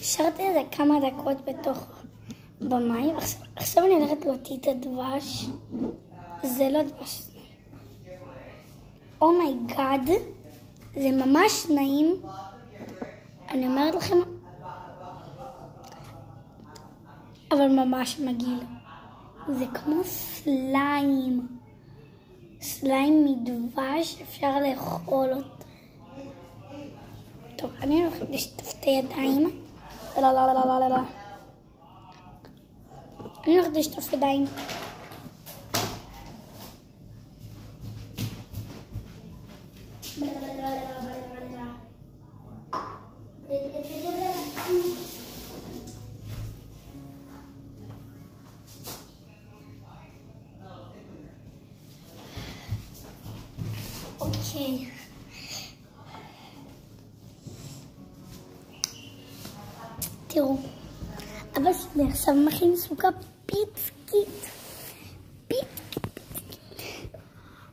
השארתי את זה כמה דקות בתוך במים. עכשיו אני הולכת להוציא את הדבש. זה לא דבש. אומייגאד, זה ממש נעים. אני אומרת לכם, אבל ממש מגעיל. זה כמו סליים. סליים מדבש, אפשר לאכול אותו. טוב, אני הולכת לשטוף את הידיים. לא. אני הולכת לשטוף ידיים. אוקיי. תראו, אבא שלי עכשיו מכין סוכה פיצקית.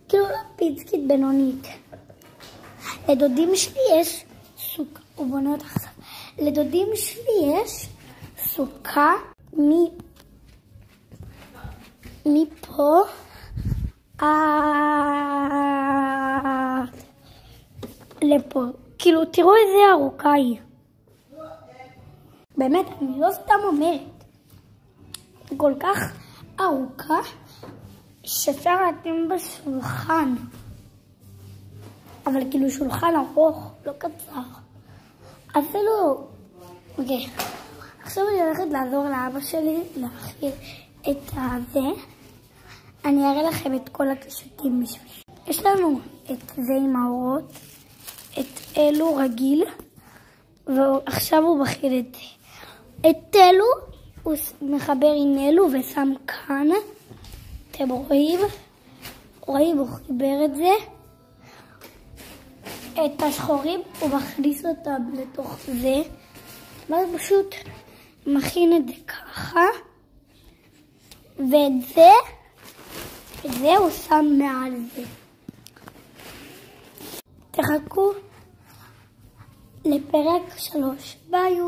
כאילו פיצקית בינונית. לדודים שלי יש סוכה, הוא בונה אותה עכשיו. לדודים שלי יש סוכה מפה לפה. כאילו, תראו איזה ארוכה היא. באמת, אני לא סתם אומרת. כל כך ארוכה שאפשר להתאים בשולחן. אבל כאילו שולחן ארוך, לא קצר. אפילו... אוקיי. עכשיו אני הולכת לעזור לאבא שלי להכין את הזה. אני אראה לכם את כל הקשתים בשביל. יש לנו את זה עם האורות, את אלו רגיל, ועכשיו הוא מכין את זה. את אלו הוא מחבר עם אלו ושם כאן. אתם רואים? הוא חיבר את זה. את השחורים הוא מכניס אותם לתוך זה. ואז פשוט מכין את זה ככה. ואת זה הוא שם מעל זה. תחכו לפרק 3. ביי.